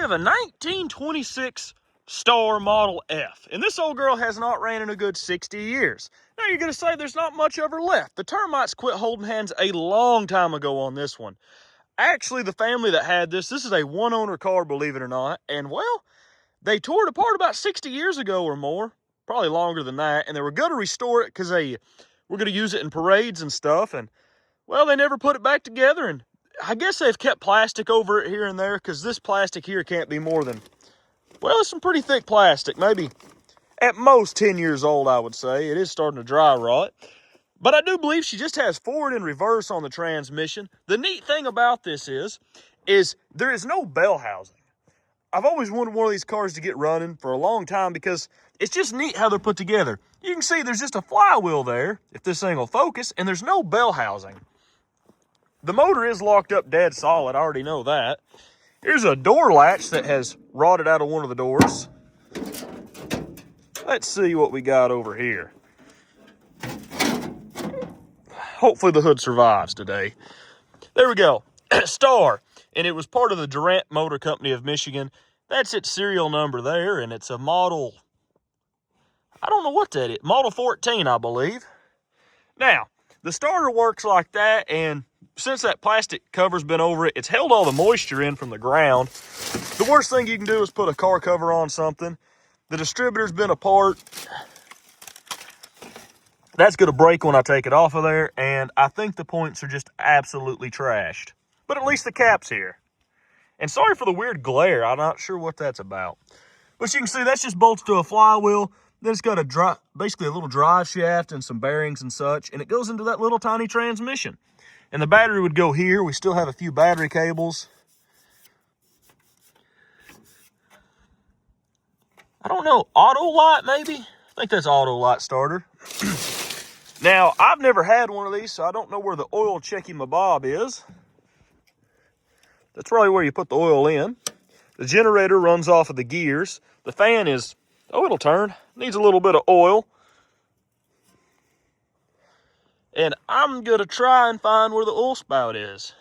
have a 1926 Star Model F, and this old girl has not ran in a good 60 years. Now you're going to say there's not much of her left. The termites quit holding hands a long time ago on this one. Actually, the family that had this is a one-owner car, believe it or not, and well, they tore it apart about 60 years ago or more, probably longer than that, and they were going to restore it because they were going to use it in parades and stuff, and well, they never put it back together, and I guess they've kept plastic over it here and there because this plastic here can't be more than, well, it's some pretty thick plastic, maybe at most 10 years old, I would say. It is starting to dry rot. But I do believe she just has forward and reverse on the transmission. The neat thing about this is there is no bell housing. I've always wanted one of these cars to get running for a long time because it's just neat how they're put together. You can see there's just a flywheel there, if this thing will focus, and there's no bell housing. The motor is locked up dead solid, I already know that. Here's a door latch that has rotted out of one of the doors. Let's see what we got over here. Hopefully the hood survives today. There we go. Star. And it was part of the Durant Motor Company of Michigan. That's its serial number there, and it's a model, I don't know what that is. Model 14, I believe. Now, the starter works like that, and since that plastic cover's been over it, it's held all the moisture in from the ground. The worst thing you can do is put a car cover on something. The distributor's been apart. That's going to break when I take it off of there, and I think the points are just absolutely trashed. But at least the cap's here. And sorry for the weird glare. I'm not sure what that's about. But you can see that's just bolts to a flywheel. Then it's got basically a little drive shaft and some bearings and such, and it goes into that little tiny transmission. And the battery would go here. We still have a few battery cables. I don't know, auto light maybe? I think that's auto light starter. Now, I've never had one of these, so I don't know where the oil checky-mabob is. That's probably where you put the oil in. The generator runs off of the gears. The fan is, oh, it'll turn. Needs a little bit of oil. And I'm going to try and find where the oil spout is.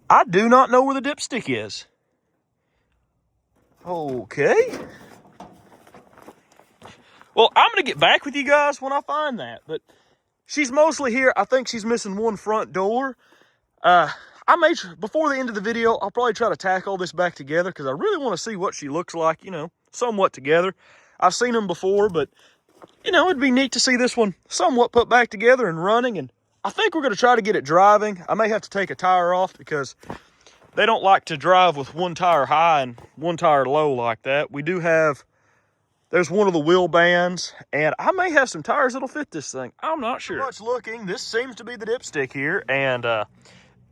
I do not know where the dipstick is. Okay. Well, I'm going to get back with you guys when I find that. But she's mostly here. I think she's missing one front door. Before the end of the video, I'll probably try to tack all this back together because I really want to see what she looks like, you know, somewhat together. I've seen them before, but, you know, it'd be neat to see this one somewhat put back together and running. And I think we're going to try to get it driving. I may have to take a tire off because they don't like to drive with one tire high and one tire low like that. We do have, there's one of the wheel bands, and I may have some tires that'll fit this thing. I'm not sure. Much looking, this seems to be the dipstick here, and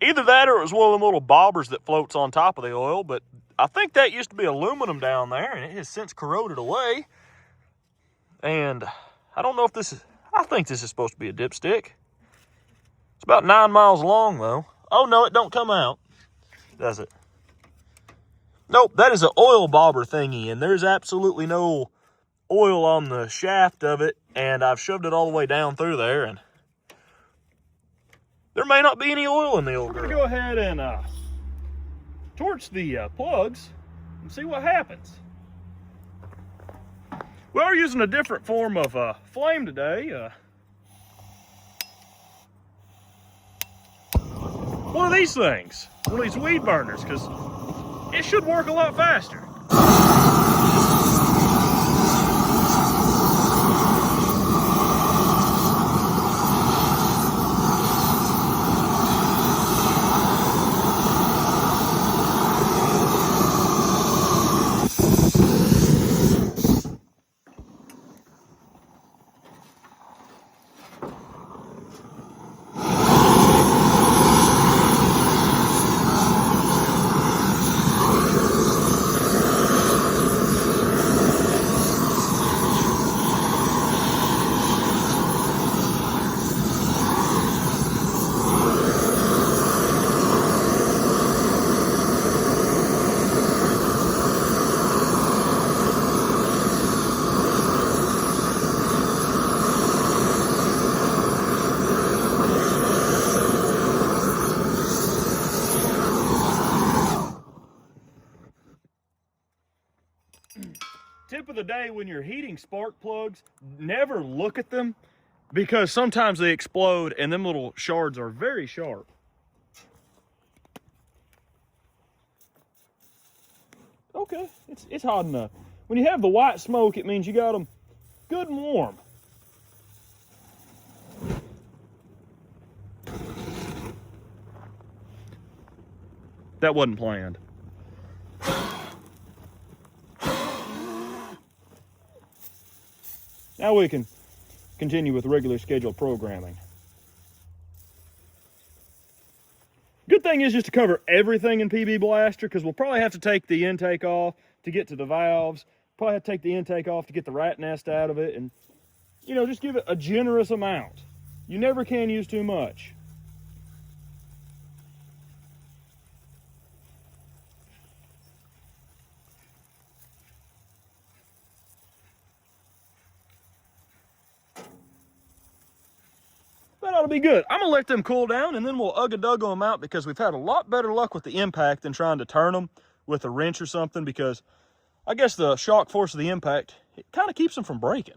either that or it was one of them little bobbers that floats on top of the oil, but I think that used to be aluminum down there, and it has since corroded away. And I don't know if this is, I think this is supposed to be a dipstick. It's about 9 miles long, though. Oh, no, it don't come out, does it? Nope, that is an oil bobber thingy, and there's absolutely no oil on the shaft of it, and I've shoved it all the way down through there, and there may not be any oil in the old girl. We're gonna go ahead and torch the plugs and see what happens. We are using a different form of flame today. One of these things, one of these weed burners, because it should work a lot faster. the day when you're heating spark plugs, never look at them because sometimes they explode and them little shards are very sharp. Okay, it's hot enough. When you have the white smoke, it means you got them good and warm. That wasn't planned. Now we can continue with regular scheduled programming. Good thing is just to cover everything in PB Blaster, because we'll probably have to take the intake off to get to the valves. Probably have to take the intake off to get the rat nest out of it, and you know, just give it a generous amount. You never can use too much. That ought to be good. I'm gonna let them cool down and then we'll ugga-dugga them out, because we've had a lot better luck with the impact than trying to turn them with a wrench or something, because I guess the shock force of the impact, it kind of keeps them from breaking.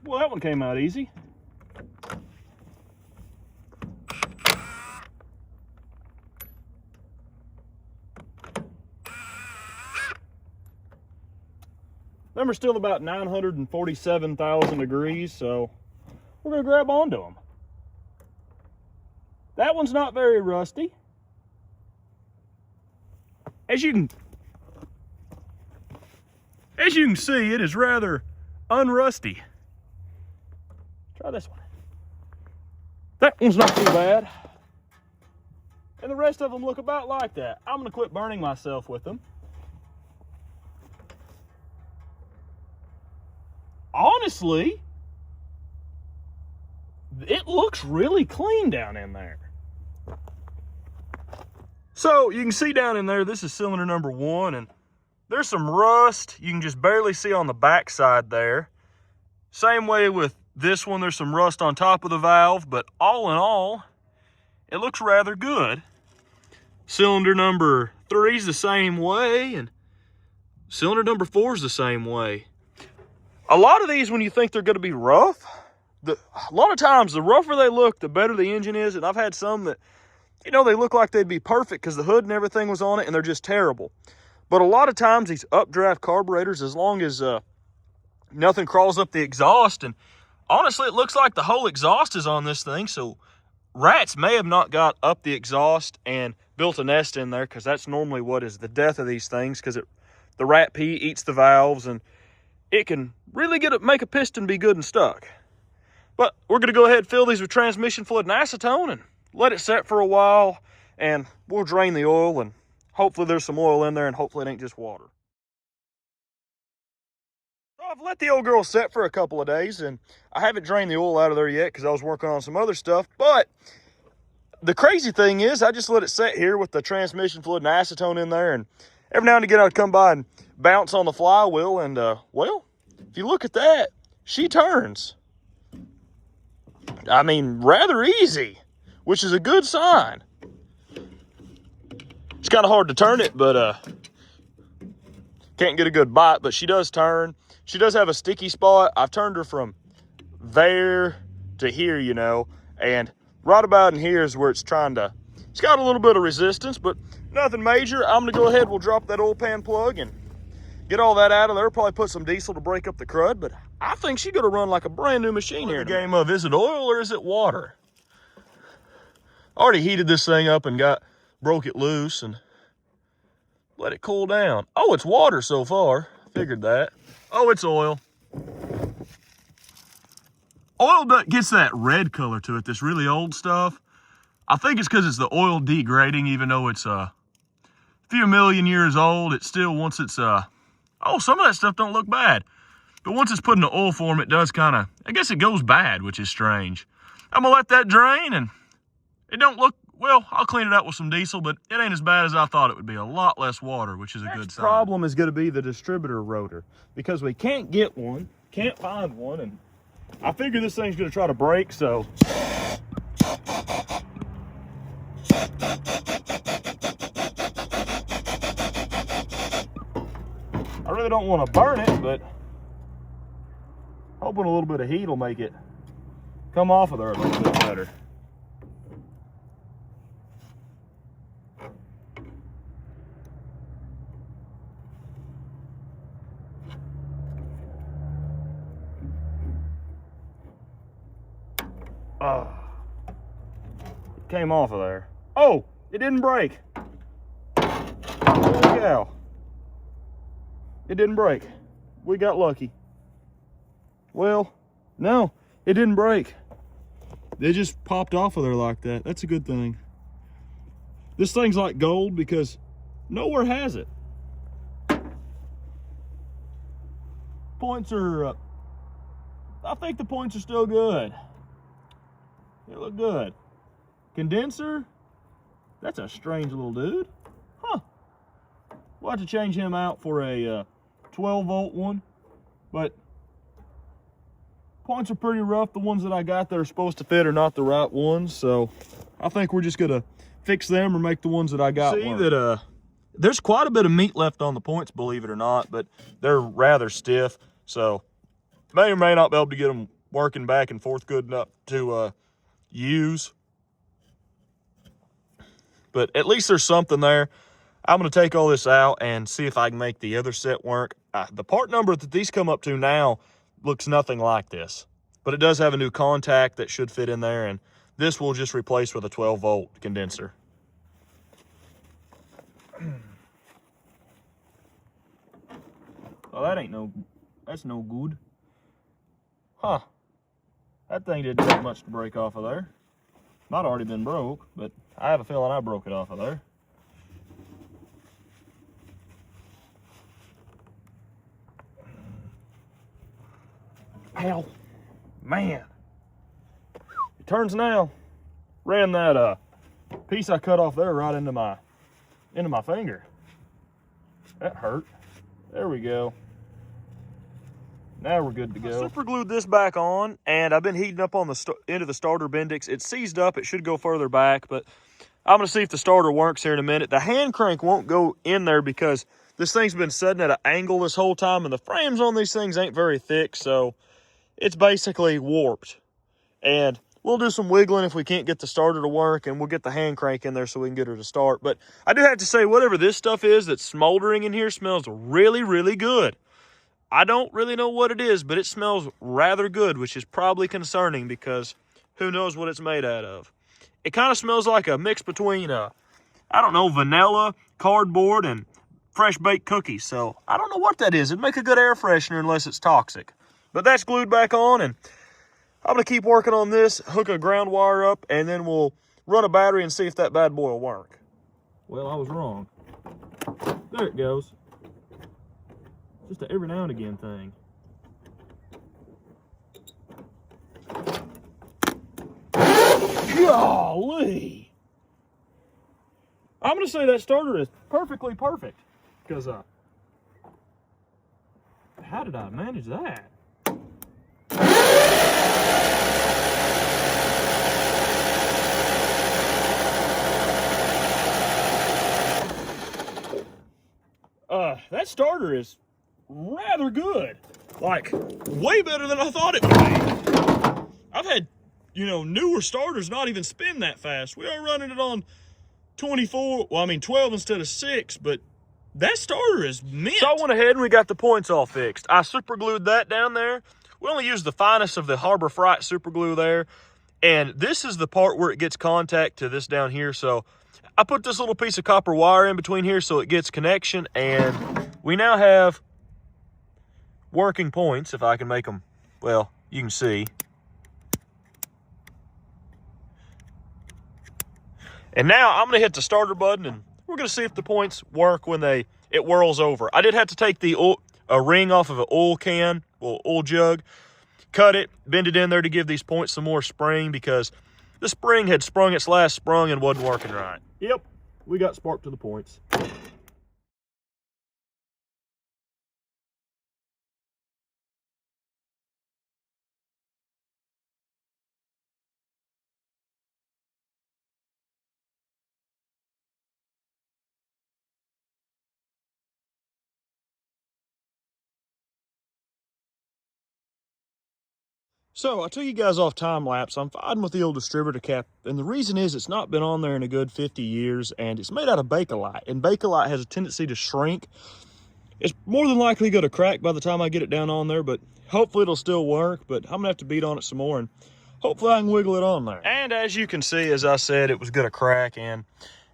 Well, that one came out easy. Them are still about 947,000 degrees, so we're gonna grab onto them. That one's not very rusty. As you can see, it is rather unrusty. Try this one. That one's not too bad. And the rest of them look about like that. I'm gonna quit burning myself with them. Honestly, it looks really clean down in there. So you can see down in there, this is cylinder number 1, and there's some rust you can just barely see on the back side there. Same way with this one, there's some rust on top of the valve, but all in all, it looks rather good. Cylinder number 3 is the same way, and cylinder number 4 is the same way. A lot of these, when you think they're going to be rough, a lot of times the rougher they look, the better the engine is. And I've had some that, you know, they look like they'd be perfect because the hood and everything was on it, and they're just terrible. But a lot of times these updraft carburetors, as long as nothing crawls up the exhaust, and honestly, it looks like the whole exhaust is on this thing, so rats may have not got up the exhaust and built a nest in there, because that's normally what is the death of these things, because the rat pee eats the valves, and it can really make a piston be good and stuck. But we're going to go ahead and fill these with transmission fluid and acetone and let it set for a while, and we'll drain the oil, and hopefully there's some oil in there, and hopefully it ain't just water. So I've let the old girl set for a couple of days, and I haven't drained the oil out of there yet because I was working on some other stuff. But the crazy thing is, I just let it set here with the transmission fluid and acetone in there, and every now and again I'd come by and bounce on the flywheel, and well, if you look at that, she turns. I mean, rather easy, which is a good sign. It's kind of hard to turn it, but can't get a good bite, but she does turn. She does have a sticky spot. I've turned her from there to here, you know, and right about in here is where it's got a little bit of resistance, but nothing major. I'm gonna go ahead, we'll drop that oil pan plug and get all that out of there. Probably put some diesel to break up the crud, but I think she's gonna run like a brand new machine here. The game of, is it oil or is it water? I already heated this thing up and broke it loose and let it cool down. Oh, it's water so far. Figured that. Oh, it's oil. Oil gets that red color to it, this really old stuff. I think it's because it's the oil degrading, even though it's a few million years old. It still, once it's oh, some of that stuff don't look bad, but once it's put in the oil form, it does kind of, I guess it goes bad, which is strange. I'm gonna let that drain, and it don't look, well, I'll clean it out with some diesel, but it ain't as bad as I thought it would be. A lot less water, which is a good sign. The problem is going to be the distributor rotor, because we can't get one, can't find one, and I figure this thing's gonna try to break, so. I really don't want to burn it, but hoping a little bit of heat will make it come off of there a little bit better. It came off of there. Oh, it didn't break. Holy cow. It didn't break. We got lucky. Well, no, it didn't break. They just popped off of there like that. That's a good thing. This thing's like gold because nowhere has it. Points are, I think the points are still good. They look good. Condenser, that's a strange little dude. Huh. We'll have to change him out for a 12-volt one, but points are pretty rough. The ones that I got that are supposed to fit are not the right ones, so I think we're just gonna fix them or make the ones that I got work. See that there's quite a bit of meat left on the points, believe it or not, but they're rather stiff, so may or may not be able to get them working back and forth good enough to use. But at least there's something there. I'm going to take all this out and see if I can make the other set work. The part number that these come up to now looks nothing like this, but it does have a new contact that should fit in there, and this will just replace with a 12-volt condenser. Oh, that's no good. Huh. That thing didn't take much to break off of there. Might have already been broke, but I have a feeling I broke it off of there. Ow, man. It turns now. Ran that piece I cut off there right into my finger. That hurt. There we go. Now we're good to go. I super glued this back on, and I've been heating up on the end of the starter Bendix. It's seized up. It should go further back, but I'm going to see if the starter works here in a minute. The hand crank won't go in there because this thing's been sitting at an angle this whole time, and the frames on these things ain't very thick, so it's basically warped. And we'll do some wiggling if we can't get the starter to work, and we'll get the hand crank in there so we can get her to start. But I do have to say, whatever this stuff is that's smoldering in here smells really, really good. I don't really know what it is, but it smells rather good, which is probably concerning because who knows what it's made out of. It kind of smells like a mix between, I don't know, vanilla, cardboard, and fresh baked cookies. So I don't know what that is. It'd make a good air freshener unless it's toxic. But that's glued back on, and I'm going to keep working on this, hook a ground wire up, and then we'll run a battery and see if that bad boy will work. Well, I was wrong. There it goes. Just an every now and again thing. Golly! I'm going to say that starter is perfectly perfect. Because, how did I manage that? That starter is rather good. Like, way better than I thought it would be. I've had, newer starters not even spin that fast. We are running it on 12 instead of 6, but that starter is mint. So I went ahead and we got the points all fixed. I super glued that down there. We only used the finest of the Harbor Freight super glue there. And this is the part where it gets contact to this down here. So I put this little piece of copper wire in between here so it gets connection. And we now have working points, if I can make them, well, you can see. And now I'm going to hit the starter button, and we're going to see if the points work when it whirls over. I did have to take a ring off of an oil jug, cut it, bend it in there to give these points some more spring because the spring had sprung its last sprung and wasn't working right. Yep, we got spark to the points. So I took you guys off time lapse. I'm fighting with the old distributor cap, and the reason is it's not been on there in a good 50 years, and it's made out of Bakelite, and Bakelite has a tendency to shrink. It's more than likely going to crack by the time I get it down on there, but hopefully it'll still work. But I'm gonna have to beat on it some more, and hopefully I can wiggle it on there. And as you can see, as I said, it was going to crack, and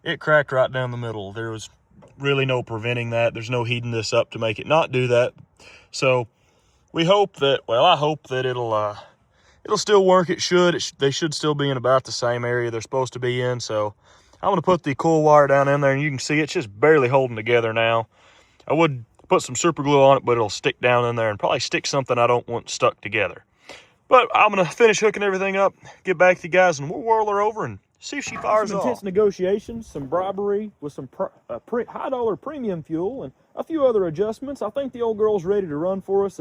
it cracked right down the middle. There was really no preventing that. There's no heating this up to make it not do that. So we hope that, well, I hope that it'll still work. It should. They should still be in about the same area they're supposed to be in. So I'm going to put the coil wire down in there, and you can see it's just barely holding together now. I would put some super glue on it, but it'll stick down in there and probably stick something I don't want stuck together. But I'm going to finish hooking everything up, get back to you guys, and we'll whirl her over and see if she fires off. Some intense negotiations, some bribery with some high-dollar premium fuel, and a few other adjustments. I think the old girl's ready to run for us.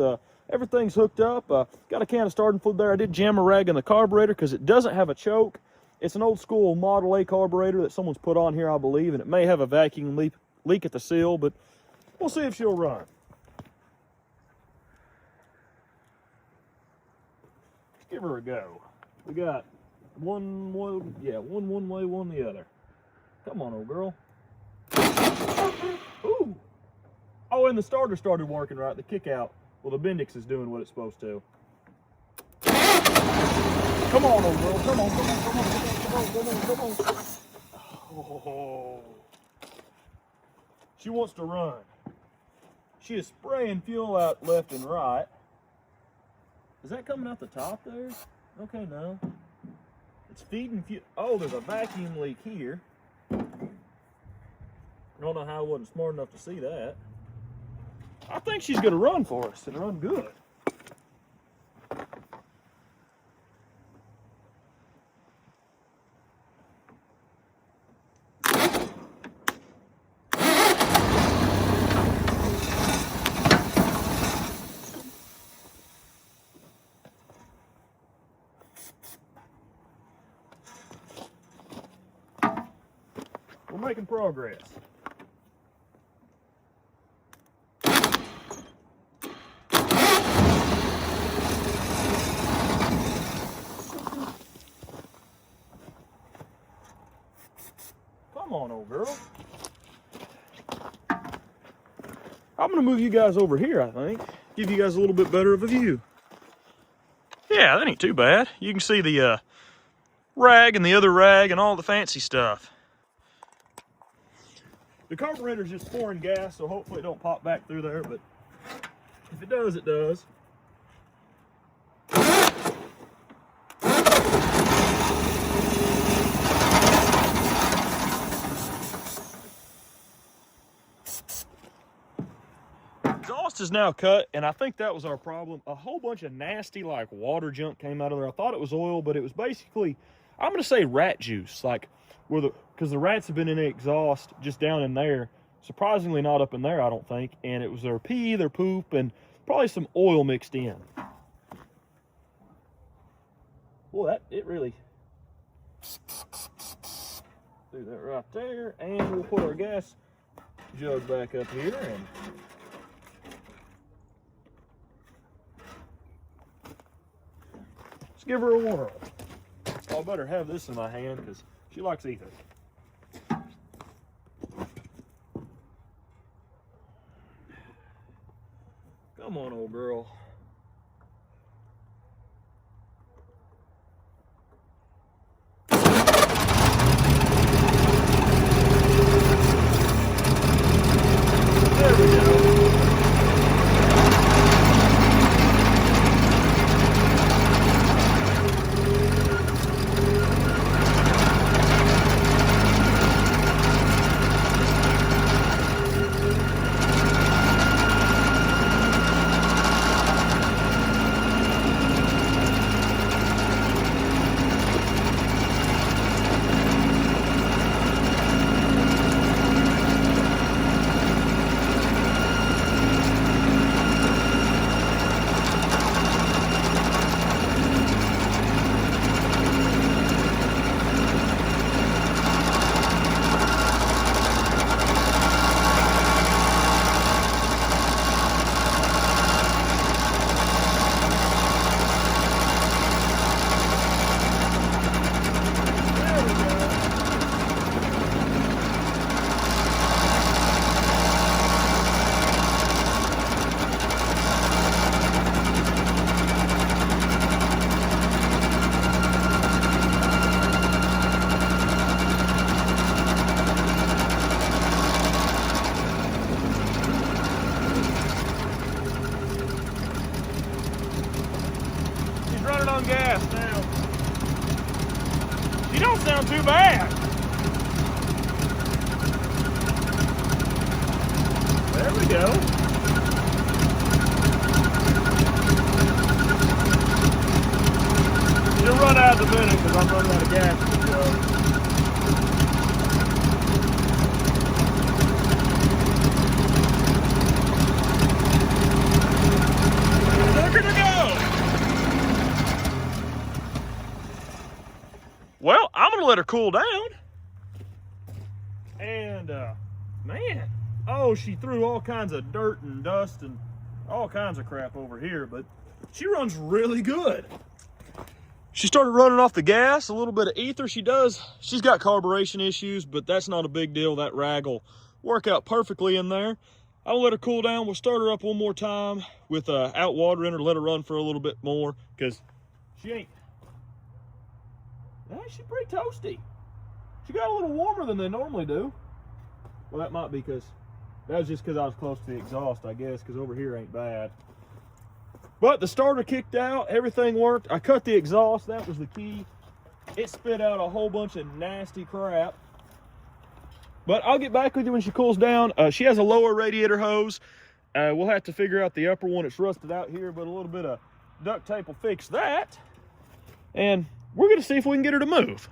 Everything's hooked up. Got a can of starting fluid there. I did jam a rag in the carburetor because it doesn't have a choke. It's an old school Model A carburetor that someone's put on here, I believe, and it may have a vacuum leak at the seal, but we'll see if she'll run. Let's give her a go. We got one way, one the other. Come on, old girl. Ooh. Oh, and the starter started working right. The kick out. Well, the Bendix is doing what it's supposed to. Come on, old girl. Come on, come on, come on, come on, come on, come on, come on. Oh. She wants to run. She is spraying fuel out left and right. Is that coming out the top there? Okay, no. It's feeding fuel. Oh, there's a vacuum leak here. I don't know how I wasn't smart enough to see that. I think she's going to run for us and run good. We're making progress. Come on, old girl. I'm gonna move you guys over here, I think. Give you guys a little bit better of a view. Yeah, that ain't too bad. You can see the rag and the other rag and all the fancy stuff. The carburetor's just pouring gas, so hopefully it don't pop back through there, but if it does, it does. Exhaust is now cut, and I think that was our problem. A whole bunch of nasty, like, water junk came out of there. I thought it was oil, but it was basically, I'm gonna say rat juice, like, because the rats have been in the exhaust just down in there. Surprisingly not up in there, I don't think. And it was their pee, their poop, and probably some oil mixed in. Well, it really... Do that right there, and we'll put our gas jug back up here, and... Let's give her a whirl. I better have this in my hand, because she likes ether. Come on, old girl. There we go. on gas now. You don't sound too bad. There we go. You'll run out in a minute because I'm running out of gas. Look at her go. Well, I'm gonna let her cool down. And man, oh, she threw all kinds of dirt and dust and all kinds of crap over here, but she runs really good. She started running off the gas, a little bit of ether. She's got carburation issues, but that's not a big deal. That rag will work out perfectly in there. I'll let her cool down. We'll start her up one more time with out water in her, let her run for a little bit more, because she ain't, she's pretty toasty. She got a little warmer than they normally do. Well, that might be because, that was just because I was close to the exhaust, I guess, because over here ain't bad. But the starter kicked out, everything worked. I cut the exhaust, that was the key. It spit out a whole bunch of nasty crap. But I'll get back with you when she cools down. She has a lower radiator hose. We'll have to figure out the upper one. It's rusted out here, but a little bit of duct tape will fix that. And we're gonna see if we can get her to move.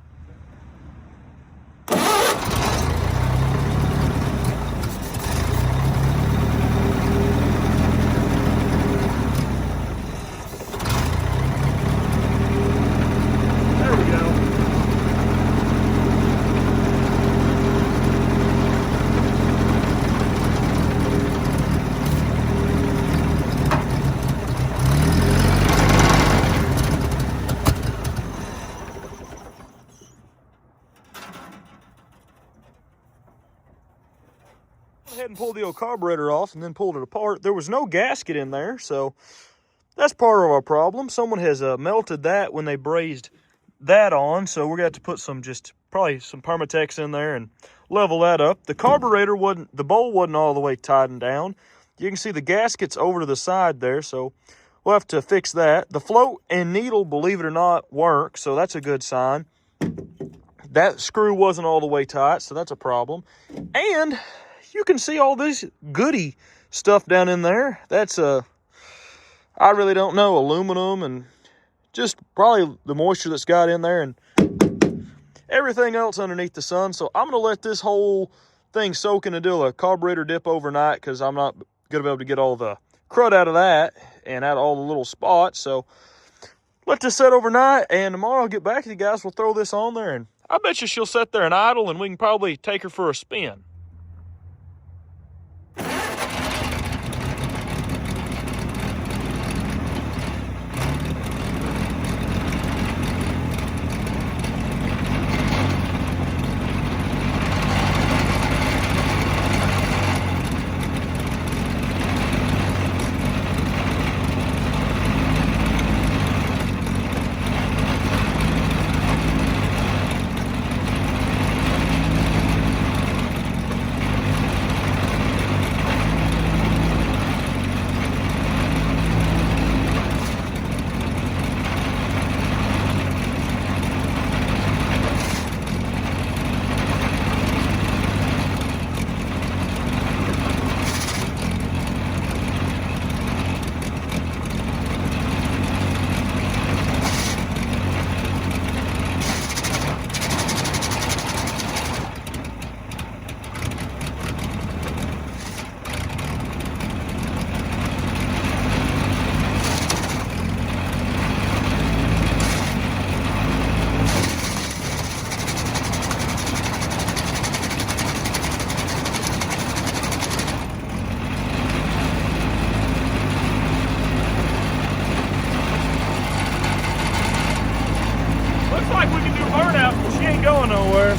And pulled the old carburetor off and then pulled it apart. There was no gasket in there, so that's part of our problem. Someone has melted that when they brazed that on, so we're going to have to put probably some Permatex in there and level that up. The carburetor the bowl wasn't all the way tightened down. You can see the gasket's over to the side there, so we'll have to fix that. The float and needle, believe it or not, work, so that's a good sign. That screw wasn't all the way tight, so that's a problem. And you can see all this goody stuff down in there. That's I really don't know, aluminum and just probably the moisture that's got in there and everything else underneath the sun. So I'm gonna let this whole thing soak in and do a carburetor dip overnight, because I'm not gonna be able to get all the crud out of that and out of all the little spots. So let this set overnight, and tomorrow I'll get back to you guys. We'll throw this on there, and I bet you she'll sit there and idle, and we can probably take her for a spin. Going nowhere.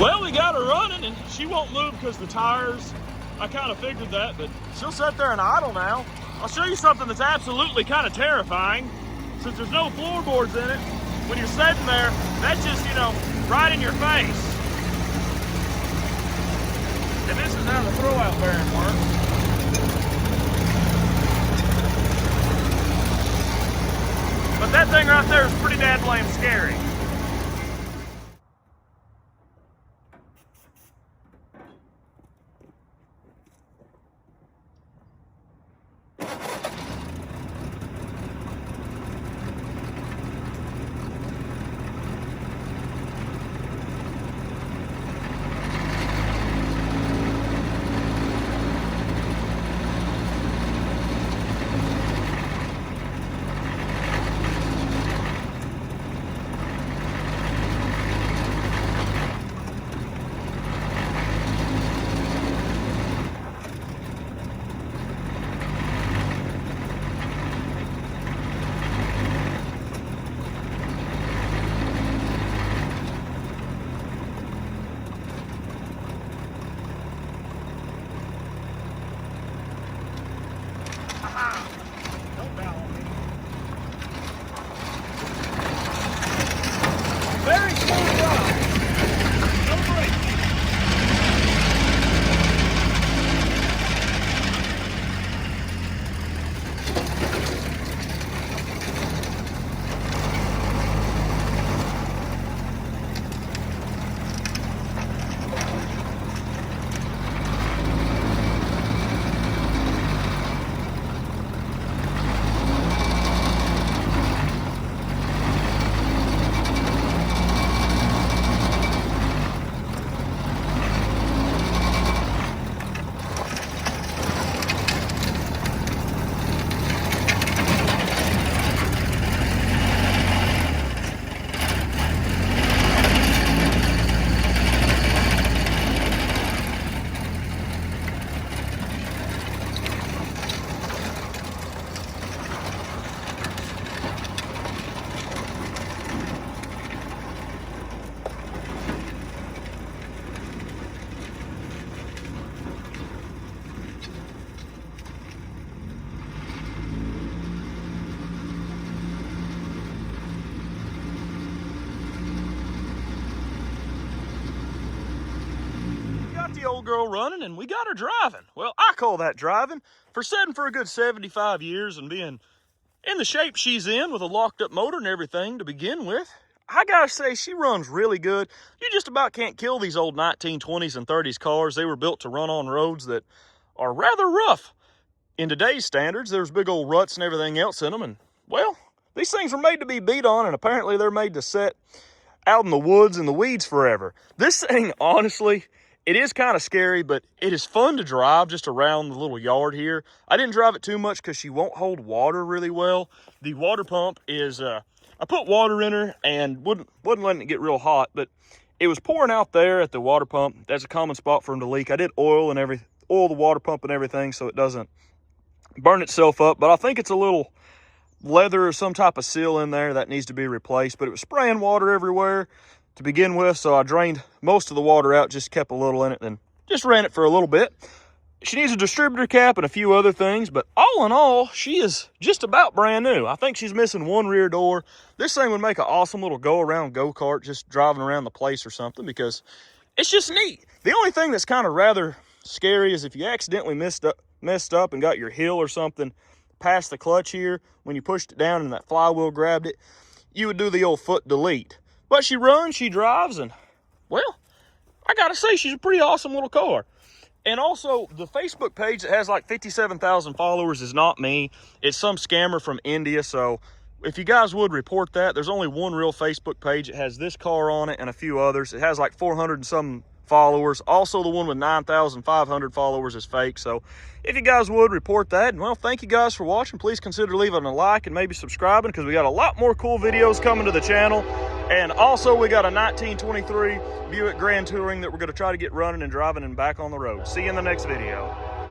Well, we got her running and she won't move because the tires, I kind of figured that, but she'll sit there and idle now. I'll show you something that's absolutely kind of terrifying. Since there's no floorboards in it, when you're sitting there, that's just, right in your face. And this is how the throwout bearing works. That thing right there is pretty damn scary. Don't bow on me. Very smooth drive. No brakes. The old girl running and we got her driving. Well, I call that driving. For setting for a good 75 years and being in the shape she's in with a locked up motor and everything to begin with, I gotta say she runs really good. You just about can't kill these old 1920s and 30s cars. They were built to run on roads that are rather rough. In today's standards, there's big old ruts and everything else in them, and well, these things are made to be beat on, and apparently they're made to set out in the woods and the weeds forever. This thing, honestly, it is kind of scary, but it is fun to drive just around the little yard here. I didn't drive it too much because she won't hold water really well. The water pump is, I put water in her and wasn't letting it get real hot, but it was pouring out there at the water pump. That's a common spot for them to leak. I did oil the water pump and everything so it doesn't burn itself up, but I think it's a little leather or some type of seal in there that needs to be replaced. But it was spraying water everywhere to begin with, so I drained most of the water out, just kept a little in it and just ran it for a little bit. She needs a distributor cap and a few other things, but all in all, she is just about brand new. I think she's missing one rear door. This thing would make an awesome little go-around go-kart, just driving around the place or something, because it's just neat. The only thing that's kind of rather scary is if you accidentally messed up and got your heel or something past the clutch here, when you pushed it down and that flywheel grabbed it, you would do the old foot delete. But she runs, she drives, and, well, I gotta say, she's a pretty awesome little car. And also, the Facebook page that has like 57,000 followers is not me. It's some scammer from India, so if you guys would report that. There's only one real Facebook page. It has this car on it and a few others. It has like 400 and some followers. Also, the one with 9,500 followers is fake. So if you guys would report that, and well, thank you guys for watching. Please consider leaving a like and maybe subscribing, because we got a lot more cool videos coming to the channel. And also, we got a 1923 Buick Grand Touring that we're going to try to get running and driving and back on the road. See you in the next video.